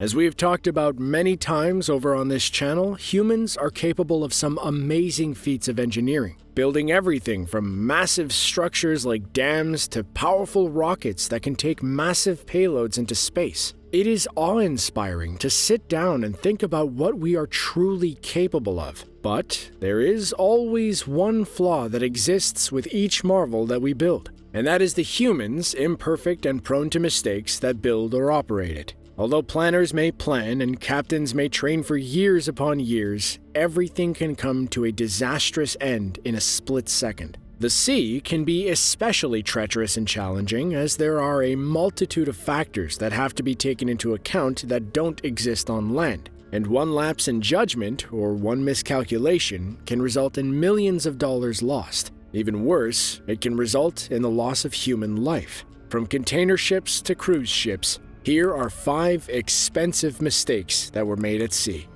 As we have talked about many times over on this channel, humans are capable of some amazing feats of engineering, building everything from massive structures like dams to powerful rockets that can take massive payloads into space. It is awe-inspiring to sit down and think about what we are truly capable of. But there is always one flaw that exists with each marvel that we build, and that is the humans, imperfect and prone to mistakes, that build or operate it. Although planners may plan and captains may train for years upon years, everything can come to a disastrous end in a split second. The sea can be especially treacherous and challenging, as there are a multitude of factors that have to be taken into account that don't exist on land, and one lapse in judgment or one miscalculation can result in millions of dollars lost. Even worse, it can result in the loss of human life. From container ships to cruise ships, here are 5 expensive mistakes that were made at sea.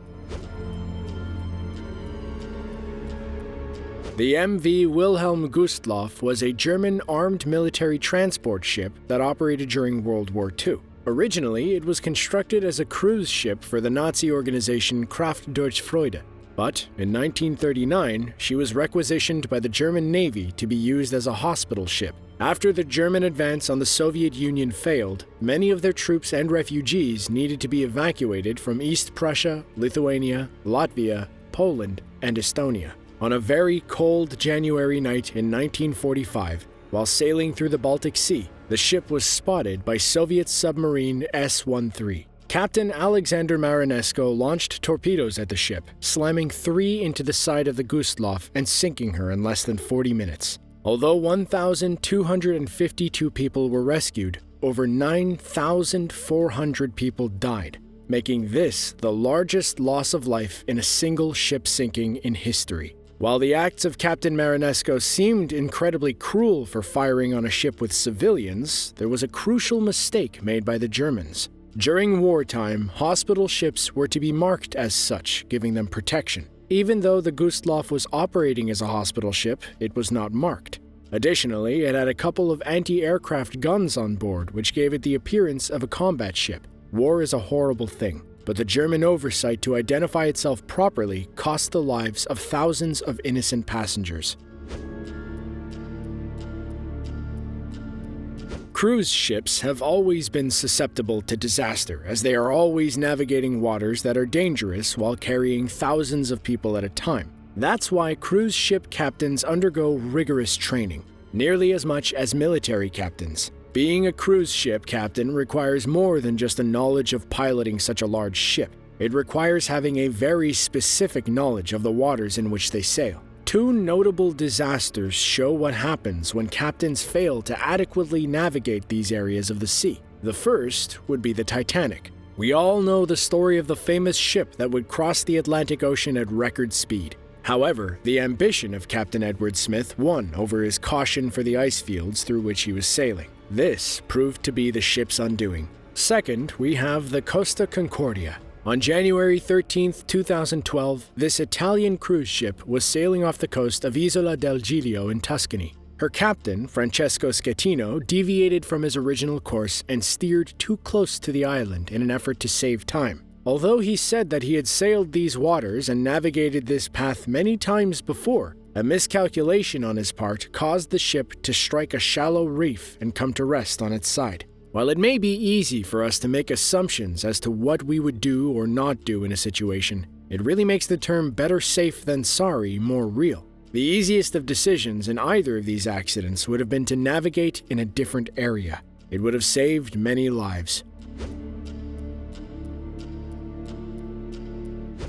The MV Wilhelm Gustloff was a German armed military transport ship that operated during World War II. Originally, it was constructed as a cruise ship for the Nazi organization Kraft Deutsche Freude, but in 1939, she was requisitioned by the German Navy to be used as a hospital ship. After the German advance on the Soviet Union failed, many of their troops and refugees needed to be evacuated from East Prussia, Lithuania, Latvia, Poland, and Estonia. On a very cold January night in 1945, while sailing through the Baltic Sea, the ship was spotted by Soviet submarine S-13. Captain Alexander Marinesko launched torpedoes at the ship, slamming 3 into the side of the Gustloff and sinking her in less than 40 minutes. Although 1,252 people were rescued, over 9,400 people died, making this the largest loss of life in a single ship sinking in history. While the acts of Captain Marinesko seemed incredibly cruel for firing on a ship with civilians, there was a crucial mistake made by the Germans. During wartime, hospital ships were to be marked as such, giving them protection. Even though the Gustloff was operating as a hospital ship, it was not marked. Additionally, it had a couple of anti-aircraft guns on board, which gave it the appearance of a combat ship. War is a horrible thing, but the German oversight to identify itself properly cost the lives of thousands of innocent passengers. Cruise ships have always been susceptible to disaster, as they are always navigating waters that are dangerous while carrying thousands of people at a time. That's why cruise ship captains undergo rigorous training, nearly as much as military captains. Being a cruise ship captain requires more than just a knowledge of piloting such a large ship. It requires having a very specific knowledge of the waters in which they sail. 2 notable disasters show what happens when captains fail to adequately navigate these areas of the sea. The first would be the Titanic. We all know the story of the famous ship that would cross the Atlantic Ocean at record speed. However, the ambition of Captain Edward Smith won over his caution for the ice fields through which he was sailing. This proved to be the ship's undoing. Second, we have the Costa Concordia. On January 13, 2012, this Italian cruise ship was sailing off the coast of Isola del Giglio in Tuscany. Her captain, Francesco Schettino, deviated from his original course and steered too close to the island in an effort to save time. Although he said that he had sailed these waters and navigated this path many times before, a miscalculation on his part caused the ship to strike a shallow reef and come to rest on its side. While it may be easy for us to make assumptions as to what we would do or not do in a situation, it really makes the term better safe than sorry more real. The easiest of decisions in either of these accidents would have been to navigate in a different area. It would have saved many lives.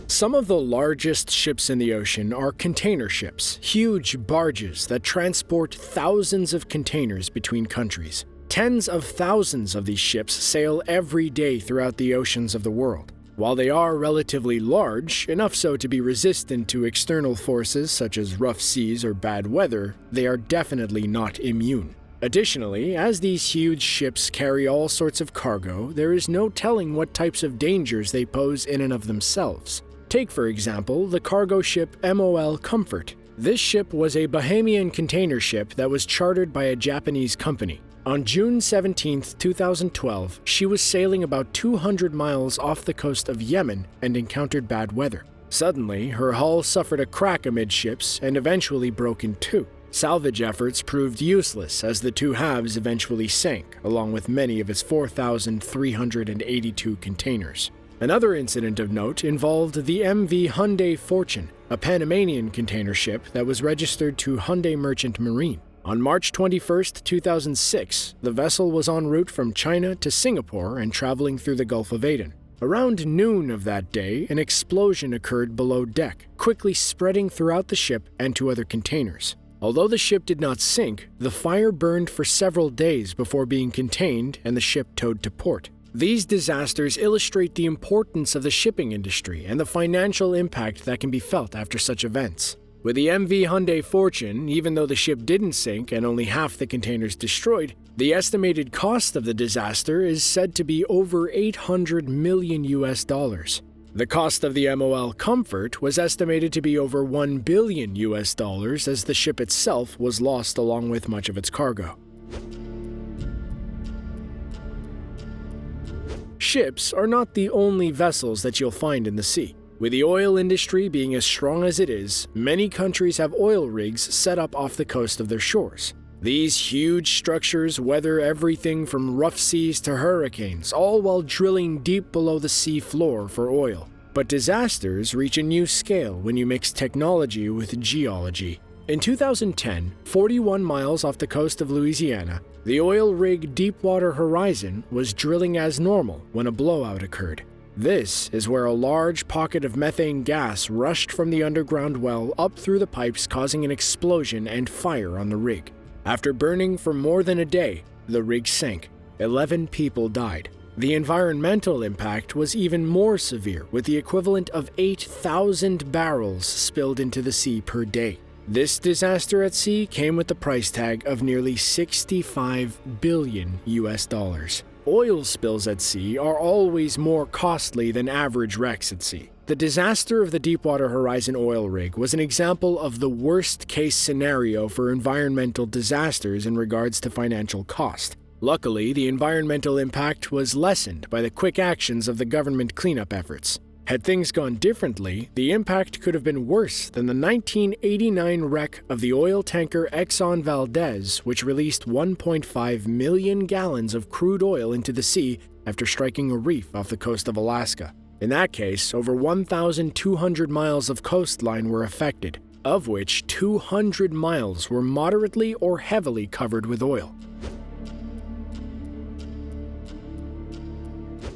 Some of the largest ships in the ocean are container ships, huge barges that transport thousands of containers between countries. Tens of thousands of these ships sail every day throughout the oceans of the world. While they are relatively large, enough so to be resistant to external forces such as rough seas or bad weather, they are definitely not immune. Additionally, as these huge ships carry all sorts of cargo, there is no telling what types of dangers they pose in and of themselves. Take, for example, the cargo ship MOL Comfort. This ship was a Bahamian container ship that was chartered by a Japanese company. On June 17, 2012, she was sailing about 200 miles off the coast of Yemen and encountered bad weather. Suddenly, her hull suffered a crack amidships and eventually broke in two. Salvage efforts proved useless as the two halves eventually sank, along with many of its 4,382 containers. Another incident of note involved the MV Hyundai Fortune, a Panamanian container ship that was registered to Hyundai Merchant Marine. On March 21, 2006, the vessel was en route from China to Singapore and traveling through the Gulf of Aden. Around noon of that day, an explosion occurred below deck, quickly spreading throughout the ship and to other containers. Although the ship did not sink, the fire burned for several days before being contained and the ship towed to port. These disasters illustrate the importance of the shipping industry and the financial impact that can be felt after such events. With the MV Hyundai Fortune, even though the ship didn't sink and only half the containers destroyed, the estimated cost of the disaster is said to be over $800 million. The cost of the MOL Comfort was estimated to be over $1 billion as the ship itself was lost along with much of its cargo. Ships are not the only vessels that you'll find in the sea. With the oil industry being as strong as it is, many countries have oil rigs set up off the coast of their shores. These huge structures weather everything from rough seas to hurricanes, all while drilling deep below the sea floor for oil. But disasters reach a new scale when you mix technology with geology. In 2010, 41 miles off the coast of Louisiana, the oil rig Deepwater Horizon was drilling as normal when a blowout occurred. This is where a large pocket of methane gas rushed from the underground well up through the pipes, causing an explosion and fire on the rig. After burning for more than a day, the rig sank. 11 people died. The environmental impact was even more severe, with the equivalent of 8,000 barrels spilled into the sea per day. This disaster at sea came with the price tag of nearly $65 billion. Oil spills at sea are always more costly than average wrecks at sea. The disaster of the Deepwater Horizon oil rig was an example of the worst-case scenario for environmental disasters in regards to financial cost. Luckily, the environmental impact was lessened by the quick actions of the government cleanup efforts. Had things gone differently, the impact could have been worse than the 1989 wreck of the oil tanker Exxon Valdez, which released 1.5 million gallons of crude oil into the sea after striking a reef off the coast of Alaska. In that case, over 1,200 miles of coastline were affected, of which 200 miles were moderately or heavily covered with oil.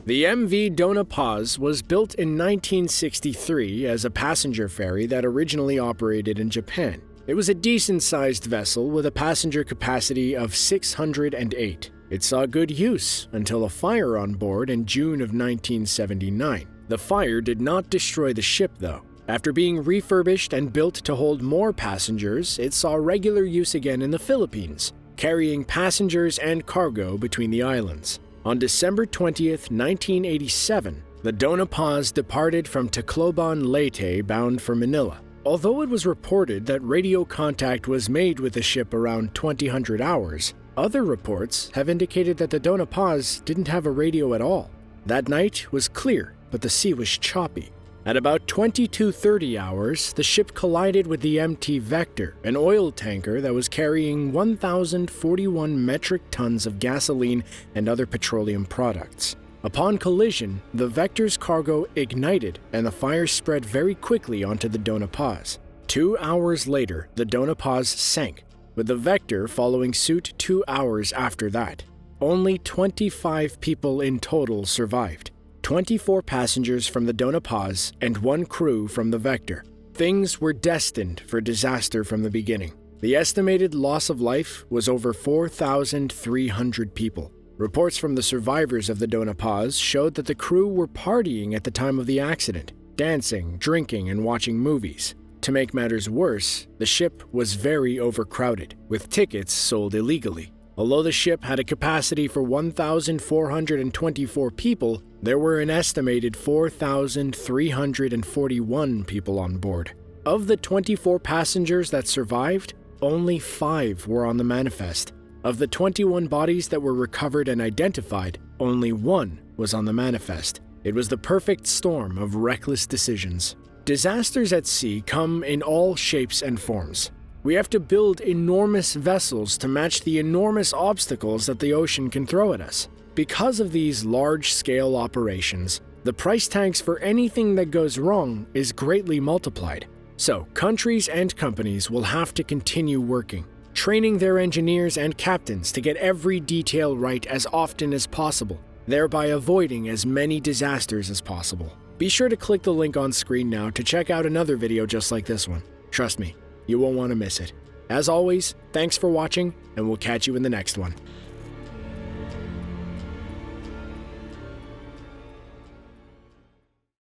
The MV Dona Paz was built in 1963 as a passenger ferry that originally operated in Japan. It was a decent-sized vessel with a passenger capacity of 608. It saw good use until a fire on board in June of 1979. The fire did not destroy the ship, though. After being refurbished and built to hold more passengers, it saw regular use again in the Philippines, carrying passengers and cargo between the islands. On December 20, 1987, the Dona Paz departed from Tacloban, Leyte, bound for Manila. Although it was reported that radio contact was made with the ship around 2000 hours, other reports have indicated that the Dona Paz didn't have a radio at all. That night was clear, but the sea was choppy. At about 22:30 hours, the ship collided with the MT Vector, an oil tanker that was carrying 1,041 metric tons of gasoline and other petroleum products. Upon collision, the Vector's cargo ignited and the fire spread very quickly onto the Dona Paz. 2 hours later, the Dona Paz sank, with the Vector following suit 2 hours after that. Only 25 people in total survived. 24 passengers from the Dona Paz and 1 crew from the Vector. Things were destined for disaster from the beginning. The estimated loss of life was over 4,300 people. Reports from the survivors of the Dona Paz showed that the crew were partying at the time of the accident, dancing, drinking, and watching movies. To make matters worse, the ship was very overcrowded, with tickets sold illegally. Although the ship had a capacity for 1,424 people, there were an estimated 4,341 people on board. Of the 24 passengers that survived, only 5 were on the manifest. Of the 21 bodies that were recovered and identified, only one was on the manifest. It was the perfect storm of reckless decisions. Disasters at sea come in all shapes and forms. We have to build enormous vessels to match the enormous obstacles that the ocean can throw at us. Because of these large-scale operations, the price tags for anything that goes wrong is greatly multiplied. So, countries and companies will have to continue working, training their engineers and captains to get every detail right as often as possible, thereby avoiding as many disasters as possible. Be sure to click the link on screen now to check out another video just like this one. Trust me, you won't want to miss it. As always, thanks for watching, and we'll catch you in the next one.